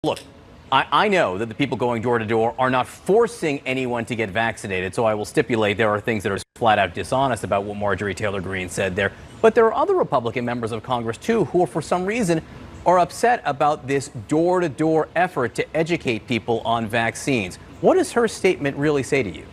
Look, I know that the people going door to door are not forcing anyone to get vaccinated, so I will stipulate there are things that are flat out dishonest about what Marjorie Taylor Greene said there. But there are other Republican members of Congress, too, who, for some reason, are upset about this door-to-door effort to educate people on vaccines. What does her statement really say to you?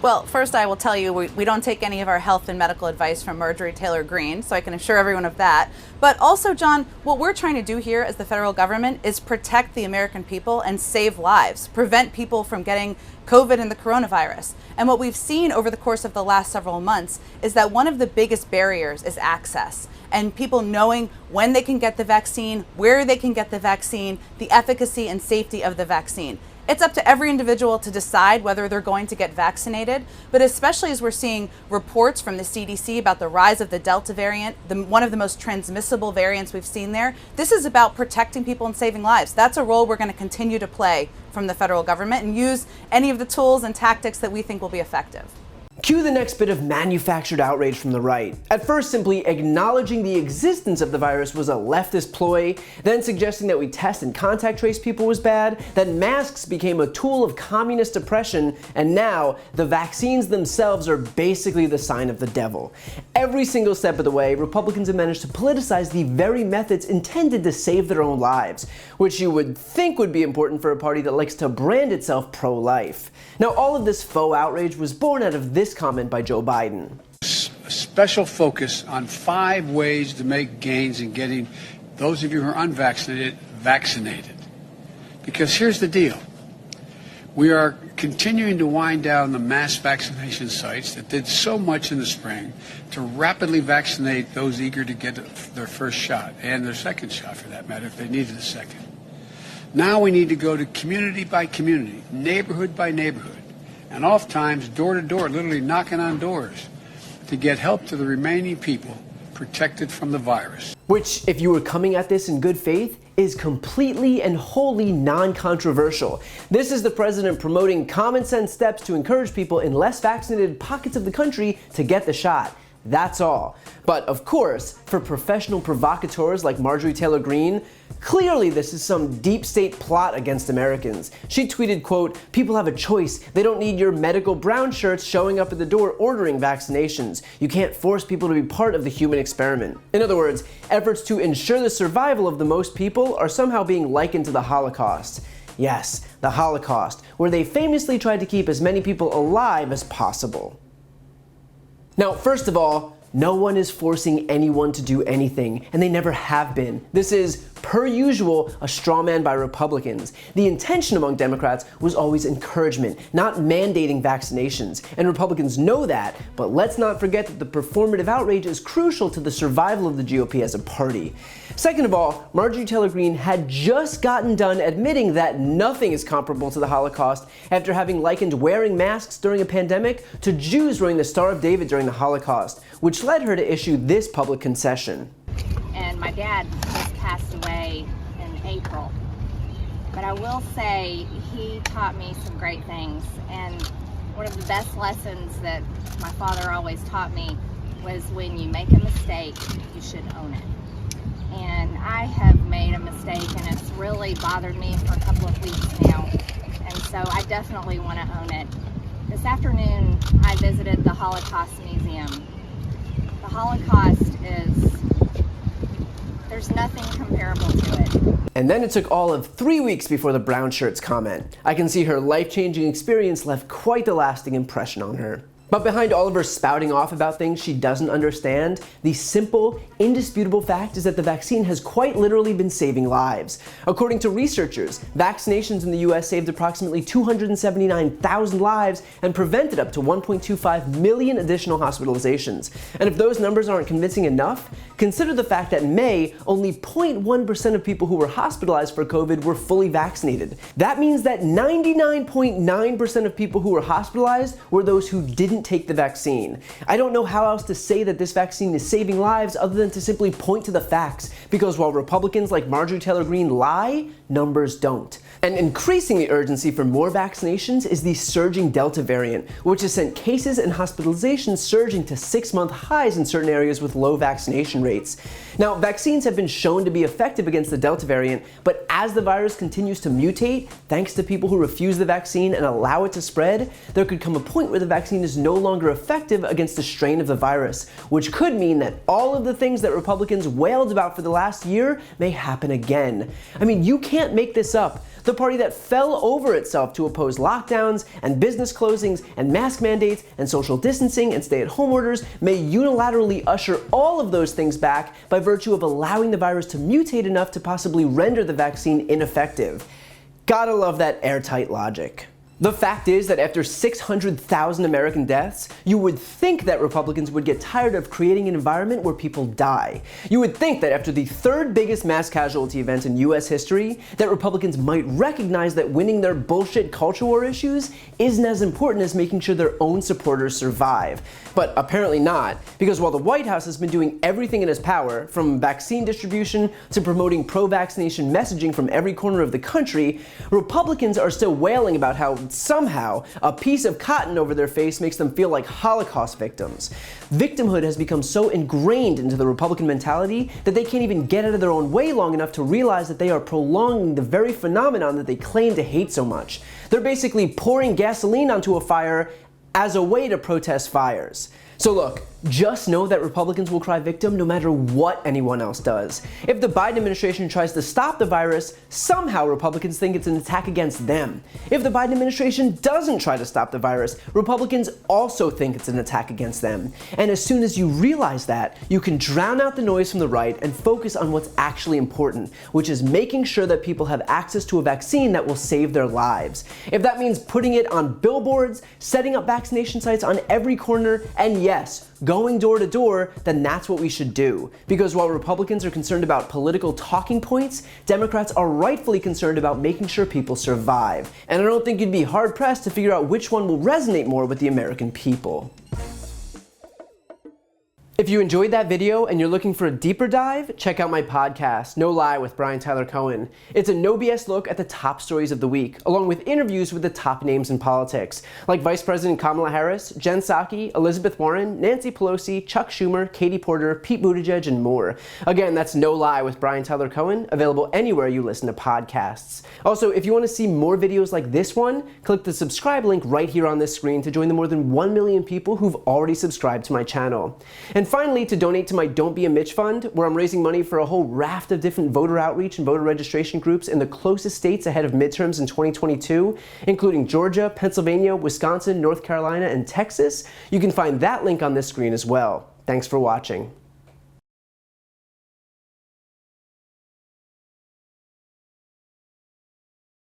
Well, first I will tell you we don't take any of our health and medical advice from Marjorie Taylor Greene, so I can assure everyone of that. But also, John, what we're trying to do here as the federal government is protect the American people and save lives, prevent people from getting COVID and the coronavirus. And what we've seen over the course of the last several months is that one of the biggest barriers is access, and people knowing when they can get the vaccine, where they can get the vaccine, the efficacy and safety of the vaccine. It's up to every individual to decide whether they're going to get vaccinated, but especially as we're seeing reports from the CDC about the rise of the Delta variant, one of the most transmissible variants we've seen there, this is about protecting people and saving lives. That's a role we're going to continue to play from the federal government and use any of the tools and tactics that we think will be effective. Cue the next bit of manufactured outrage from the right. At first, simply acknowledging the existence of the virus was a leftist ploy, then suggesting that we test and contact trace people was bad, then masks became a tool of communist oppression, and now the vaccines themselves are basically the sign of the devil. Every single step of the way, Republicans have managed to politicize the very methods intended to save their own lives, which you would think would be important for a party that likes to brand itself pro-life. Now, all of this faux outrage was born out of this comment by Joe Biden. A special focus on 5 ways to make gains in getting those of you who are unvaccinated vaccinated. Because here's the deal. We are continuing to wind down the mass vaccination sites that did so much in the spring to rapidly vaccinate those eager to get their first shot, and their second shot for that matter, if they needed a second. Now we need to go to community by community, neighborhood by neighborhood, and oftentimes door to door, literally knocking on doors, to get help to the remaining people protected from the virus. Which, if you were coming at this in good faith, is completely and wholly non-controversial. This is the president promoting common sense steps to encourage people in less vaccinated pockets of the country to get the shot. That's all. But of course, for professional provocateurs like Marjorie Taylor Greene, clearly this is some deep state plot against Americans. She tweeted, quote, "People have a choice. They don't need your medical brown shirts showing up at the door ordering vaccinations. You can't force people to be part of the human experiment." In other words, efforts to ensure the survival of the most people are somehow being likened to the Holocaust. Yes, the Holocaust, where they famously tried to keep as many people alive as possible. Now, first of all, no one is forcing anyone to do anything, and they never have been. This is, per usual, a straw man by Republicans. The intention among Democrats was always encouragement, not mandating vaccinations, and Republicans know that, but let's not forget that the performative outrage is crucial to the survival of the GOP as a party. Second of all, Marjorie Taylor Greene had just gotten done admitting that nothing is comparable to the Holocaust after having likened wearing masks during a pandemic to Jews wearing the Star of David during the Holocaust, which led her to issue this public concession. And my dad just passed away in April. But I will say he taught me some great things. And one of the best lessons that my father always taught me was when you make a mistake, you should own it. And I have made a mistake, and it's really bothered me for a couple of weeks now. And so I definitely want to own it. This afternoon, I visited the Holocaust Museum. The Holocaust there's nothing comparable to it. And then it took all of 3 weeks before the brown shirts comment. I can see her life-changing experience left quite a lasting impression on her. But behind all of her spouting off about things she doesn't understand, the simple, indisputable fact is that the vaccine has quite literally been saving lives. According to researchers, vaccinations in the US saved approximately 279,000 lives and prevented up to 1.25 million additional hospitalizations. And if those numbers aren't convincing enough, consider the fact that in May, only 0.1% of people who were hospitalized for COVID were fully vaccinated. That means that 99.9% of people who were hospitalized were those who didn't take the vaccine. I don't know how else to say that this vaccine is saving lives other than to simply point to the facts, because while Republicans like Marjorie Taylor Greene lie, numbers don't. And increasing the urgency for more vaccinations is the surging Delta variant, which has sent cases and hospitalizations surging to 6-month highs in certain areas with low vaccination rates. Now, vaccines have been shown to be effective against the Delta variant, but as the virus continues to mutate, thanks to people who refuse the vaccine and allow it to spread, there could come a point where the vaccine is no longer effective against the strain of the virus, which could mean that all of the things that Republicans wailed about for the last year may happen again. I mean, you can't make this up. The party that fell over itself to oppose lockdowns and business closings and mask mandates and social distancing and stay-at-home orders may unilaterally usher all of those things back by virtue of allowing the virus to mutate enough to possibly render the vaccine ineffective. Gotta love that airtight logic. The fact is that after 600,000 American deaths, you would think that Republicans would get tired of creating an environment where people die. You would think that after the third biggest mass casualty event in US history, that Republicans might recognize that winning their bullshit culture war issues isn't as important as making sure their own supporters survive. But apparently not, because while the White House has been doing everything in its power, from vaccine distribution to promoting pro-vaccination messaging from every corner of the country, Republicans are still wailing about how somehow a piece of cotton over their face makes them feel like Holocaust victims. Victimhood has become so ingrained into the Republican mentality that they can't even get out of their own way long enough to realize that they are prolonging the very phenomenon that they claim to hate so much. They're basically pouring gasoline onto a fire as a way to protest fires. So look, just know that Republicans will cry victim no matter what anyone else does. If the Biden administration tries to stop the virus, somehow Republicans think it's an attack against them. If the Biden administration doesn't try to stop the virus, Republicans also think it's an attack against them. And as soon as you realize that, you can drown out the noise from the right and focus on what's actually important, which is making sure that people have access to a vaccine that will save their lives. If that means putting it on billboards, setting up vaccination sites on every corner, and yes, going door to door, then that's what we should do. Because while Republicans are concerned about political talking points, Democrats are rightfully concerned about making sure people survive. And I don't think you'd be hard-pressed to figure out which one will resonate more with the American people. If you enjoyed that video and you're looking for a deeper dive, check out my podcast, No Lie with Marjorie Taylor Cohen. It's a no BS look at the top stories of the week, along with interviews with the top names in politics, like Vice President Kamala Harris, Jen Psaki, Elizabeth Warren, Nancy Pelosi, Chuck Schumer, Katie Porter, Pete Buttigieg, and more. Again, that's No Lie with Marjorie Taylor Cohen, available anywhere you listen to podcasts. Also, if you want to see more videos like this one, click the subscribe link right here on this screen to join the more than 1 million people who've already subscribed to my channel. And finally, to donate to my Don't Be a Mitch fund, where I'm raising money for a whole raft of different voter outreach and voter registration groups in the closest states ahead of midterms in 2022, including Georgia, Pennsylvania, Wisconsin, North Carolina, and Texas. You can find that link on this screen as well. Thanks for watching.